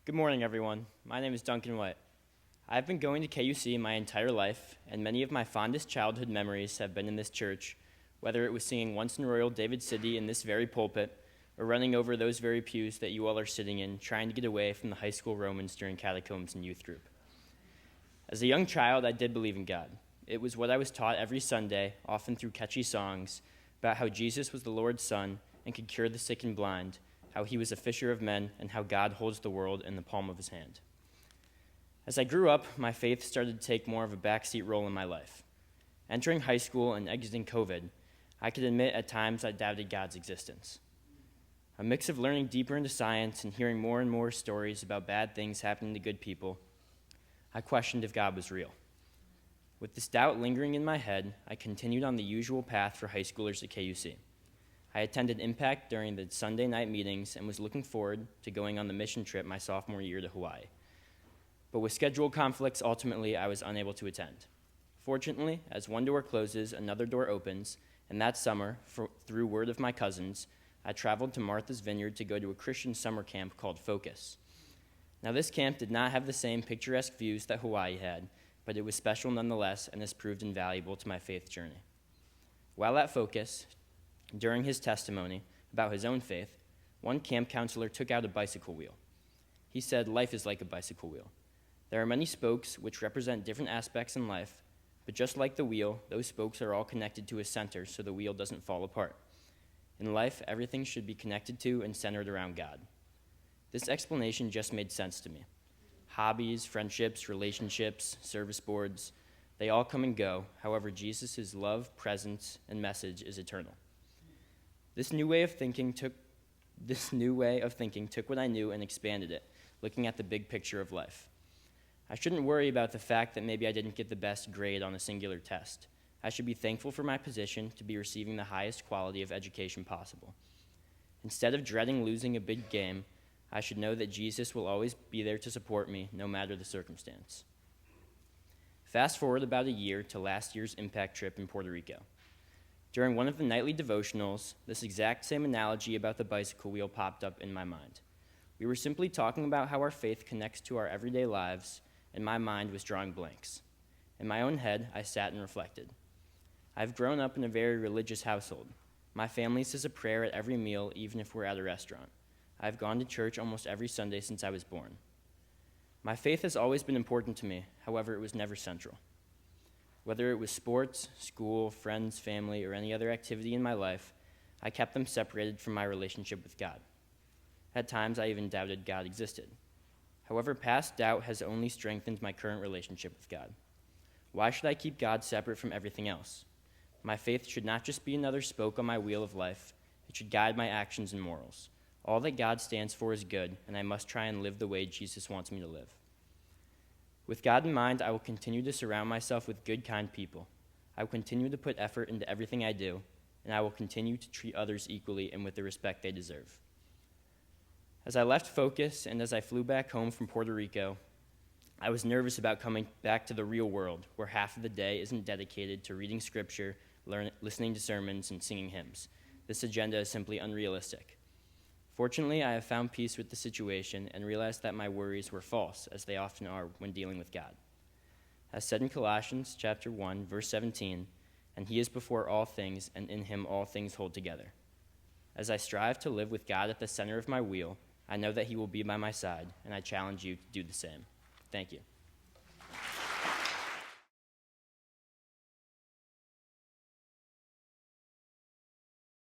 Good morning, everyone. My name is Duncan White. I've been going to KUC my entire life, and many of my fondest childhood memories have been in this church, whether it was singing Once in Royal David City in this very pulpit, or running over those very pews that you all are sitting in, trying to get away from the high school Romans during catacombs and youth group. As a young child, I did believe in God. It was what I was taught every Sunday, often through catchy songs, about how Jesus was the Lord's Son and could cure the sick and blind, how he was a fisher of men, and how God holds the world in the palm of his hand. As I grew up, my faith started to take more of a backseat role in my life. Entering high school and exiting COVID, I could admit at times I doubted God's existence. A mix of learning deeper into science and hearing more and more stories about bad things happening to good people, I questioned if God was real. With this doubt lingering in my head, I continued on the usual path for high schoolers at KUC. I attended Impact during the Sunday night meetings and was looking forward to going on the mission trip my sophomore year to Hawaii. But with schedule conflicts, ultimately, I was unable to attend. Fortunately, as one door closes, another door opens, and that summer, through word of my cousins, I traveled to Martha's Vineyard to go to a Christian summer camp called Focus. Now, this camp did not have the same picturesque views that Hawaii had, but it was special nonetheless and has proved invaluable to my faith journey. While at Focus, during his testimony about his own faith, one camp counselor took out a bicycle wheel. He said, "Life is like a bicycle wheel. There are many spokes which represent different aspects in life, but just like the wheel, those spokes are all connected to a center so the wheel doesn't fall apart. In life, everything should be connected to and centered around God." This explanation just made sense to me. Hobbies, friendships, relationships, service boards, they all come and go. However, Jesus' love, presence, and message is eternal. This new way of thinking took what I knew and expanded it, looking at the big picture of life. I shouldn't worry about the fact that maybe I didn't get the best grade on a singular test. I should be thankful for my position to be receiving the highest quality of education possible. Instead of dreading losing a big game, I should know that Jesus will always be there to support me, no matter the circumstance. Fast forward about a year to last year's Impact trip in Puerto Rico. During one of the nightly devotionals, this exact same analogy about the bicycle wheel popped up in my mind. We were simply talking about how our faith connects to our everyday lives, and my mind was drawing blanks. In my own head, I sat and reflected. I've grown up in a very religious household. My family says a prayer at every meal, even if we're at a restaurant. I've gone to church almost every Sunday since I was born. My faith has always been important to me, however, it was never central. Whether it was sports, school, friends, family, or any other activity in my life, I kept them separated from my relationship with God. At times, I even doubted God existed. However, past doubt has only strengthened my current relationship with God. Why should I keep God separate from everything else? My faith should not just be another spoke on my wheel of life. It should guide my actions and morals. All that God stands for is good, and I must try and live the way Jesus wants me to live. With God in mind, I will continue to surround myself with good, kind people. I will continue to put effort into everything I do, and I will continue to treat others equally and with the respect they deserve. As I left Focus and as I flew back home from Puerto Rico, I was nervous about coming back to the real world, where half of the day isn't dedicated to reading scripture, listening to sermons, and singing hymns. This agenda is simply unrealistic. Fortunately, I have found peace with the situation and realized that my worries were false, as they often are when dealing with God. As said in Colossians chapter 1, verse 17, "And he is before all things, and in him all things hold together." As I strive to live with God at the center of my wheel, I know that he will be by my side, and I challenge you to do the same. Thank you.